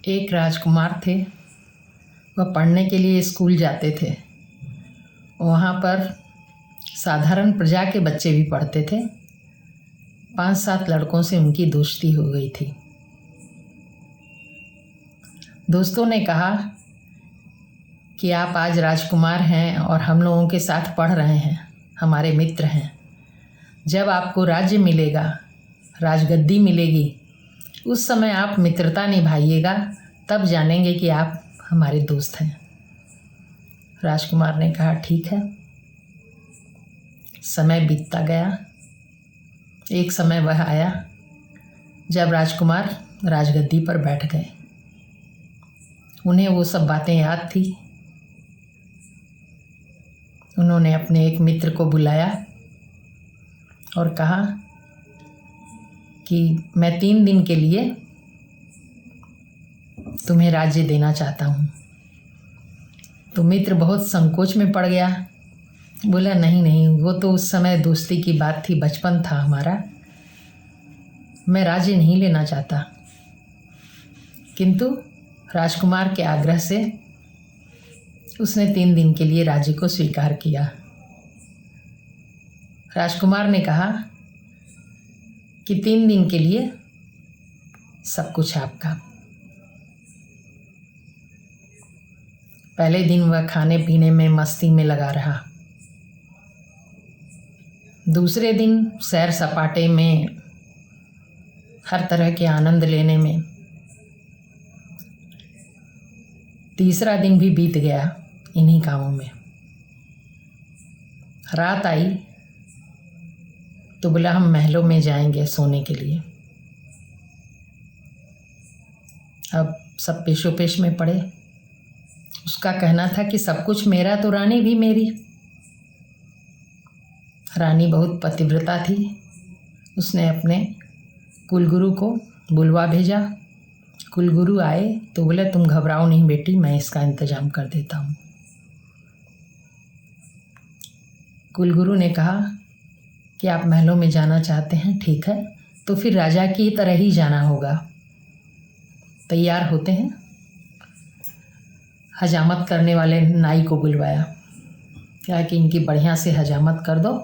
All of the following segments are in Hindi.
एक राजकुमार थे। वह पढ़ने के लिए स्कूल जाते थे। वहाँ पर साधारण प्रजा के बच्चे भी पढ़ते थे। 5-7 लड़कों से उनकी दोस्ती हो गई थी। दोस्तों ने कहा कि आप आज राजकुमार हैं और हम लोगों के साथ पढ़ रहे हैं, हमारे मित्र हैं। जब आपको राज्य मिलेगा, राजगद्दी मिलेगी, उस समय आप मित्रता निभाइएगा, तब जानेंगे कि आप हमारे दोस्त हैं। राजकुमार ने कहा ठीक है। समय बीतता गया। एक समय वह आया जब राजकुमार राजगद्दी पर बैठ गए। उन्हें वो सब बातें याद थी। उन्होंने अपने एक मित्र को बुलाया और कहा कि मैं 3 दिन के लिए तुम्हें राज्य देना चाहता हूँ। तो मित्र बहुत संकोच में पड़ गया। बोला नहीं नहीं, वो तो उस समय दोस्ती की बात थी, बचपन था हमारा, मैं राज्य नहीं लेना चाहता। किंतु राजकुमार के आग्रह से उसने 3 दिन के लिए राज्य को स्वीकार किया। राजकुमार ने कहा कि 3 दिन के लिए सब कुछ आपका। पहले दिन वह खाने पीने में मस्ती में लगा रहा। दूसरे दिन सैर सपाटे में, हर तरह के आनंद लेने में। तीसरा दिन भी बीत गया इन्हीं कामों में। रात आई तो बोला हम महलों में जाएंगे सोने के लिए। अब सब पेशोपेश में पड़े। उसका कहना था कि सब कुछ मेरा तो रानी भी मेरी। रानी बहुत पतिव्रता थी। उसने अपने कुलगुरु को बुलवा भेजा। कुलगुरु आए तो बोले तुम घबराओ नहीं बेटी, मैं इसका इंतजाम कर देता हूँ। कुलगुरु ने कहा कि आप महलों में जाना चाहते हैं, ठीक है, तो फिर राजा की तरह ही जाना होगा। तैयार होते हैं। हजामत करने वाले नाई को बुलवाया, क्या कि इनकी बढ़िया से हजामत कर दो।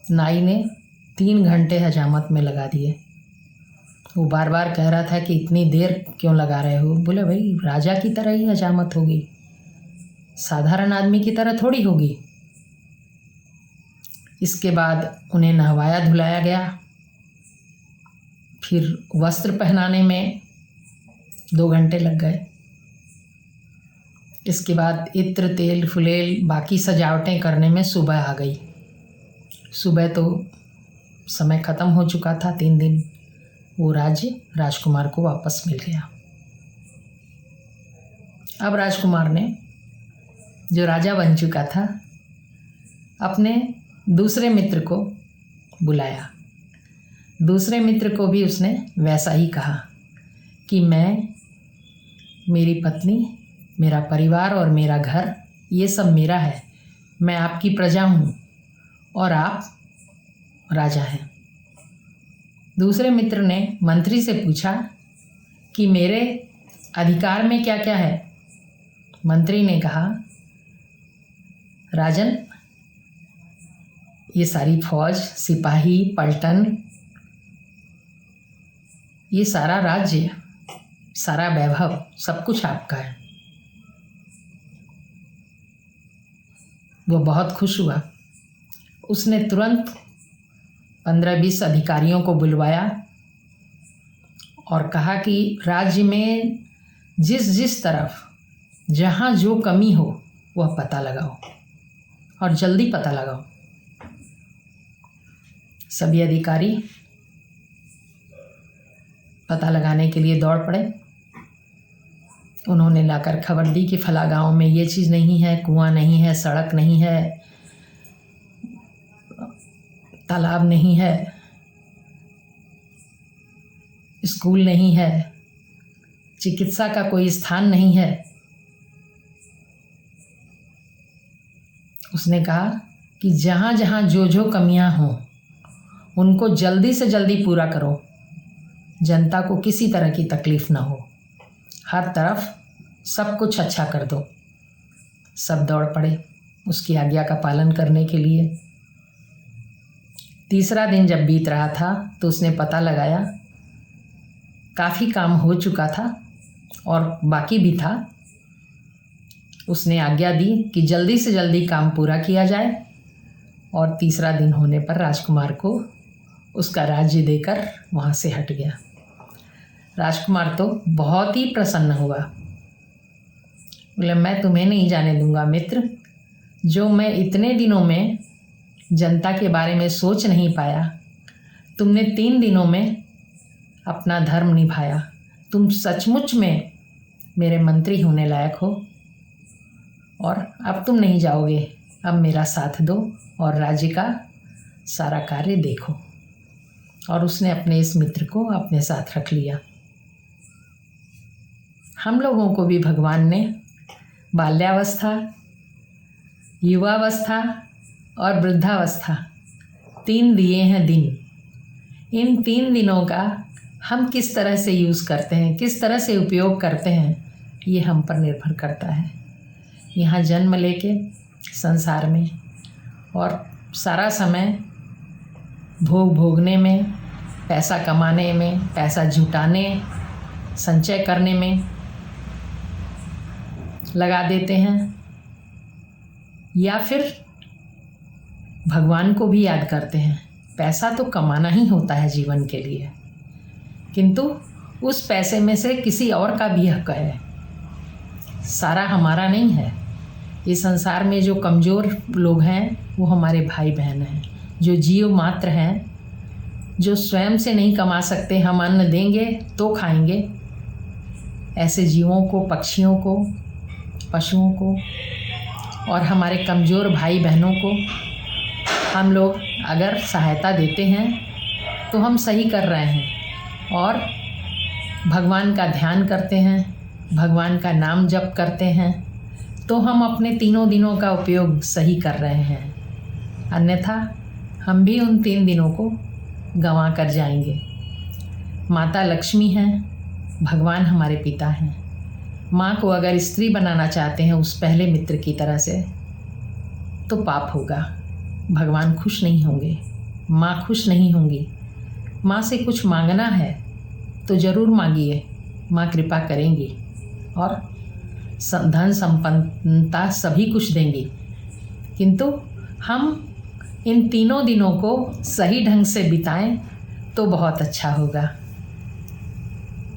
नाई ने 3 घंटे हजामत में लगा दिए। वो बार बार कह रहा था कि इतनी देर क्यों लगा रहे हो। बोले भाई राजा की तरह ही हजामत होगी, साधारण आदमी की तरह थोड़ी होगी। इसके बाद उन्हें नहवाया धुलाया गया। फिर वस्त्र पहनाने में 2 घंटे लग गए। इसके बाद इत्र तेल फुलेल बाकी सजावटें करने में सुबह आ गई। सुबह तो समय ख़त्म हो चुका था। 3 दिन वो राज्य राजकुमार को वापस मिल गया। अब राजकुमार ने, जो राजा बन चुका था, अपने दूसरे मित्र को बुलाया। दूसरे मित्र को भी उसने वैसा ही कहा कि मैं, मेरी पत्नी, मेरा परिवार और मेरा घर, ये सब मेरा है। मैं आपकी प्रजा हूँ और आप राजा हैं। दूसरे मित्र ने मंत्री से पूछा कि मेरे अधिकार में क्या क्या है। मंत्री ने कहा राजन, ये सारी फौज, सिपाही, पलटन, ये सारा राज्य, सारा वैभव, सब कुछ आपका है। वो बहुत खुश हुआ। उसने तुरंत 15-20 अधिकारियों को बुलवाया और कहा कि राज्य में जिस जिस तरफ जहाँ जो कमी हो वह पता लगाओ और जल्दी पता लगाओ। सभी अधिकारी पता लगाने के लिए दौड़ पड़े। उन्होंने लाकर खबर दी कि फला गांव में ये चीज़ नहीं है, कुआं नहीं है, सड़क नहीं है, तालाब नहीं है, स्कूल नहीं है, चिकित्सा का कोई स्थान नहीं है। उसने कहा कि जहाँ जहाँ जो जो कमियां हों उनको जल्दी से जल्दी पूरा करो, जनता को किसी तरह की तकलीफ़ ना हो, हर तरफ सब कुछ अच्छा कर दो। सब दौड़ पड़े उसकी आज्ञा का पालन करने के लिए। तीसरा दिन जब बीत रहा था तो उसने पता लगाया काफ़ी काम हो चुका था और बाकी भी था। उसने आज्ञा दी कि जल्दी से जल्दी काम पूरा किया जाए और तीसरा दिन होने पर राजकुमार को उसका राज्य देकर वहाँ से हट गया। राजकुमार तो बहुत ही प्रसन्न हुआ। बोले, मैं तुम्हें नहीं जाने दूंगा मित्र, जो मैं इतने दिनों में जनता के बारे में सोच नहीं पाया, तुमने 3 दिनों में अपना धर्म निभाया। तुम सचमुच में मेरे मंत्री होने लायक हो और अब तुम नहीं जाओगे। अब मेरा साथ दो और राज्य का सारा कार्य देखो। और उसने अपने इस मित्र को अपने साथ रख लिया। हम लोगों को भी भगवान ने बाल्यावस्था, युवावस्था और वृद्धावस्था 3 दिए हैं दिन। इन 3 दिनों का हम किस तरह से यूज़ करते हैं, किस तरह से उपयोग करते हैं, ये हम पर निर्भर करता है। यहाँ जन्म लेके संसार में और सारा समय भोग भोगने में, पैसा कमाने में, पैसा जुटाने, संचय करने में लगा देते हैं, या फिर भगवान को भी याद करते हैं। पैसा तो कमाना ही होता है जीवन के लिए, किंतु उस पैसे में से किसी और का भी हक है, सारा हमारा नहीं है। इस संसार में जो कमज़ोर लोग हैं वो हमारे भाई बहन हैं, जो जीव मात्र हैं, जो स्वयं से नहीं कमा सकते। हम अन्न देंगे तो खाएंगे। ऐसे जीवों को, पक्षियों को, पशुओं को और हमारे कमज़ोर भाई बहनों को हम लोग अगर सहायता देते हैं तो हम सही कर रहे हैं और भगवान का ध्यान करते हैं, भगवान का नाम जप करते हैं, तो हम अपने 3 दिनों का उपयोग सही कर रहे हैं। अन्यथा हम भी उन 3 दिनों को गंवा कर जाएंगे। माता लक्ष्मी हैं, भगवान हमारे पिता हैं। माँ को अगर स्त्री बनाना चाहते हैं उस पहले मित्र की तरह से, तो पाप होगा। भगवान खुश नहीं होंगे, माँ खुश नहीं होंगी। माँ से कुछ मांगना है तो ज़रूर मांगिए, माँ कृपा करेंगी और धन संपन्नता सभी कुछ देंगी। किंतु हम इन 3 दिनों को सही ढंग से बिताएं तो बहुत अच्छा होगा।